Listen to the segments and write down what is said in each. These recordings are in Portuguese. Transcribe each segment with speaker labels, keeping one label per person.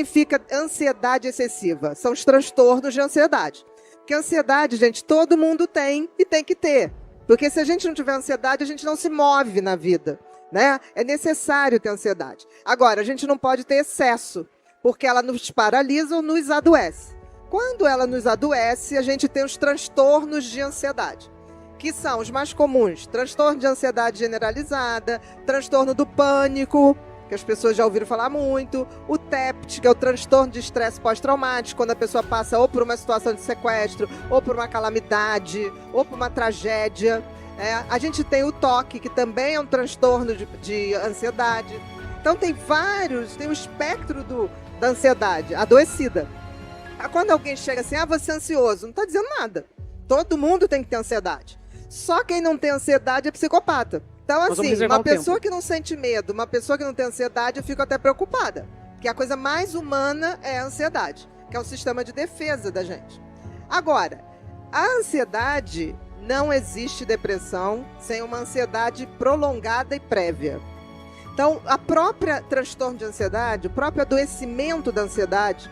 Speaker 1: significa ansiedade excessiva? São os transtornos de ansiedade. Porque ansiedade, gente, todo mundo tem e tem que ter. Porque se a gente não tiver ansiedade, a gente não se move na vida, né? É necessário ter ansiedade. Agora, a gente não pode ter excesso, porque ela nos paralisa ou nos adoece. Quando ela nos adoece, a gente tem os transtornos de ansiedade, que são os mais comuns: transtorno de ansiedade generalizada, transtorno do pânico, que as pessoas já ouviram falar muito, o TEPT, que é o transtorno de estresse pós-traumático, quando a pessoa passa ou por uma situação de sequestro, ou por uma calamidade, ou por uma tragédia. A gente tem o TOC, que também é um transtorno de ansiedade. Então tem o espectro da ansiedade adoecida. Quando alguém chega assim, você é ansioso, não está dizendo nada. Todo mundo tem que ter ansiedade. Só quem não tem ansiedade é psicopata. Então, assim, uma pessoa que não sente medo, uma pessoa que não tem ansiedade, eu fico até preocupada. Porque a coisa mais humana é a ansiedade, que é o sistema de defesa da gente. Agora, a ansiedade, não existe depressão sem uma ansiedade prolongada e prévia. Então, a própria transtorno de ansiedade, o próprio adoecimento da ansiedade,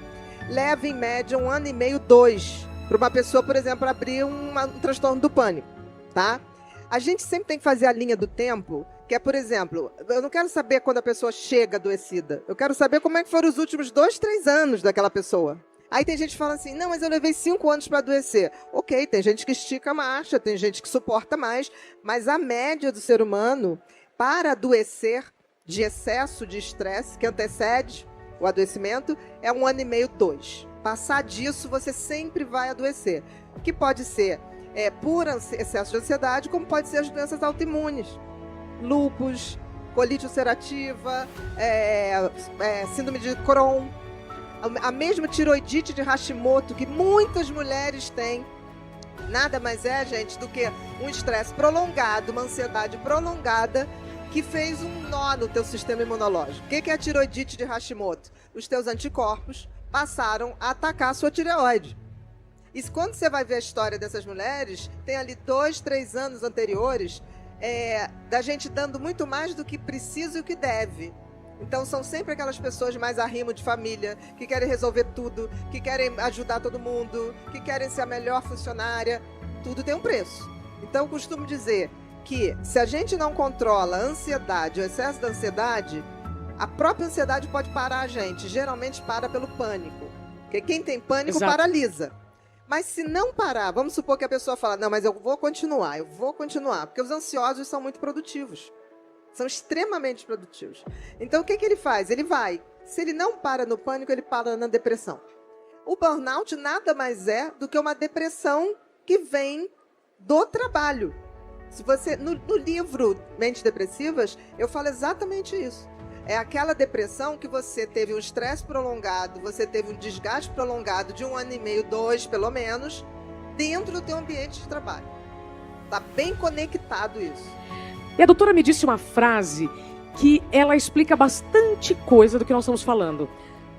Speaker 1: leva em média 1 ano e meio, 2, para uma pessoa, por exemplo, abrir um transtorno do pânico, tá? A gente sempre tem que fazer a linha do tempo, que é, por exemplo, eu não quero saber quando a pessoa chega adoecida. Eu quero saber como é que foram os últimos 2, 3 anos daquela pessoa. Aí tem gente que fala assim, não, mas eu levei 5 anos para adoecer. Ok, tem gente que estica a marcha, tem gente que suporta mais, mas a média do ser humano, para adoecer de excesso de estresse, que antecede o adoecimento, é 1 ano e meio, 2. Passar disso, você sempre vai adoecer. Que pode ser por excesso de ansiedade, como pode ser as doenças autoimunes. Lúpus, colite ulcerativa, síndrome de Crohn, a mesma tiroidite de Hashimoto, que muitas mulheres têm. Nada mais é, gente, do que um estresse prolongado, uma ansiedade prolongada, que fez um nó no teu sistema imunológico. O que é a tiroidite de Hashimoto? Os teus anticorpos passaram a atacar a sua tireoide. E quando você vai ver a história dessas mulheres, tem ali 2, 3 anos anteriores da gente dando muito mais do que precisa e o que deve. Então são sempre aquelas pessoas mais arrimo de família, que querem resolver tudo, que querem ajudar todo mundo, que querem ser a melhor funcionária. Tudo tem um preço. Então eu costumo dizer que se a gente não controla a ansiedade, o excesso da ansiedade, a própria ansiedade pode parar a gente. Geralmente para pelo pânico. Porque quem tem pânico paralisa. Mas se não parar, vamos supor que a pessoa fala, não, mas eu vou continuar, porque os ansiosos são muito produtivos. São extremamente produtivos. Então, o que ele faz? Ele vai. Se ele não para no pânico, ele para na depressão. O burnout nada mais é do que uma depressão que vem do trabalho. Se você, no livro Mentes Depressivas, eu falo exatamente isso. É aquela depressão que você teve um estresse prolongado, você teve um desgaste prolongado de 1 ano e meio, 2 pelo menos, dentro do teu ambiente de trabalho. Está bem conectado isso.
Speaker 2: E a doutora me disse uma frase que ela explica bastante coisa do que nós estamos falando.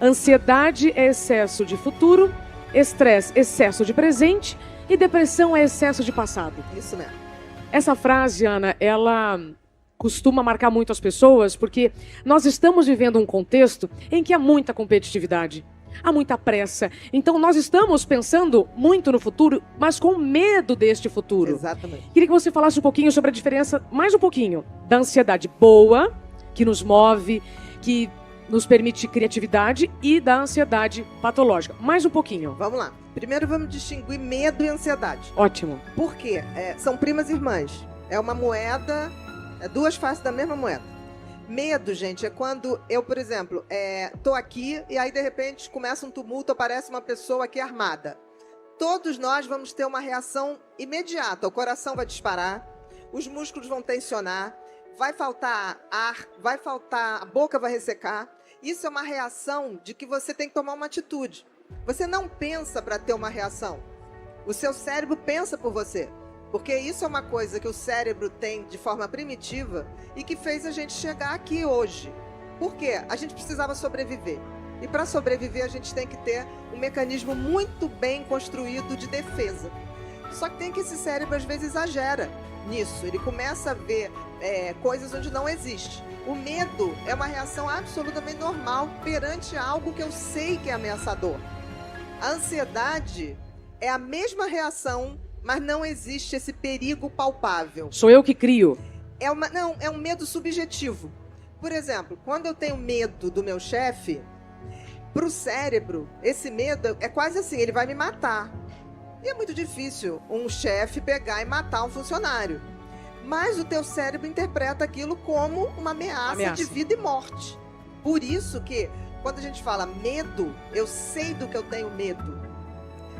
Speaker 2: Ansiedade é excesso de futuro, estresse, excesso de presente e depressão é excesso de passado.
Speaker 1: Isso mesmo.
Speaker 2: Essa frase, Ana, ela costuma marcar muito as pessoas porque nós estamos vivendo um contexto em que há muita competitividade, há muita pressa. Então nós estamos pensando muito no futuro, mas com medo deste futuro.
Speaker 1: Exatamente.
Speaker 2: Queria que você falasse um pouquinho sobre a diferença, mais um pouquinho, da ansiedade boa, que nos move, que nos permite criatividade, e da ansiedade patológica. Mais um pouquinho.
Speaker 1: Vamos lá. Primeiro vamos distinguir medo e ansiedade.
Speaker 2: Ótimo.
Speaker 1: Por quê? São primas irmãs. É uma moeda, duas faces da mesma moeda. Medo, gente, é quando eu, por exemplo, tô aqui e aí de repente começa um tumulto, aparece uma pessoa aqui armada. Todos nós vamos ter uma reação imediata. O coração vai disparar, os músculos vão tensionar, vai faltar ar, a boca vai ressecar. Isso é uma reação de que você tem que tomar uma atitude. Você não pensa para ter uma reação. O seu cérebro pensa por você. Porque isso é uma coisa que o cérebro tem de forma primitiva e que fez a gente chegar aqui hoje. Por quê? A gente precisava sobreviver. E para sobreviver a gente tem que ter um mecanismo muito bem construído de defesa. Só que tem que esse cérebro às vezes exagera nisso. Ele começa a ver coisas onde não existe. O medo é uma reação absolutamente normal perante algo que eu sei que é ameaçador. A ansiedade é a mesma reação, mas não existe esse perigo palpável.
Speaker 2: Sou eu que crio.
Speaker 1: Não, é um medo subjetivo. Por exemplo, quando eu tenho medo do meu chefe, para o cérebro, esse medo é quase assim, ele vai me matar. E é muito difícil um chefe pegar e matar um funcionário. Mas o teu cérebro interpreta aquilo como uma ameaça de vida e morte. Por isso que, quando a gente fala medo, eu sei do que eu tenho medo.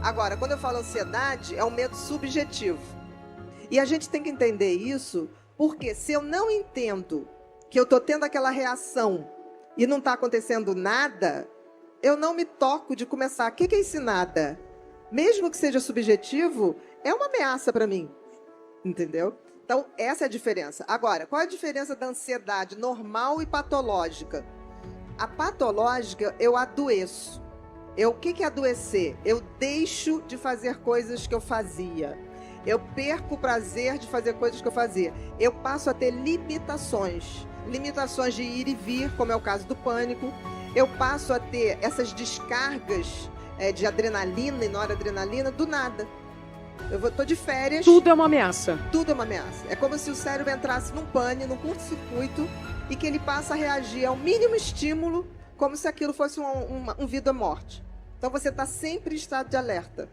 Speaker 1: Agora, quando eu falo ansiedade, é um medo subjetivo. E a gente tem que entender isso, porque se eu não entendo que eu estou tendo aquela reação e não está acontecendo nada, eu não me toco de começar. O que é esse nada? Mesmo que seja subjetivo, é uma ameaça para mim. Entendeu? Então, essa é a diferença. Agora, qual é a diferença da ansiedade normal e patológica? A patológica, eu adoeço. O que é adoecer? Eu deixo de fazer coisas que eu fazia. Eu perco o prazer de fazer coisas que eu fazia. Eu passo a ter limitações. Limitações de ir e vir, como é o caso do pânico. Eu passo a ter essas descargas de adrenalina e noradrenalina do nada. Eu estou de férias.
Speaker 2: Tudo é uma ameaça.
Speaker 1: Tudo é uma ameaça. É como se o cérebro entrasse num pane, num curto-circuito, e que ele passa a reagir ao mínimo estímulo, como se aquilo fosse um vida ou morte. Então você está sempre em estado de alerta.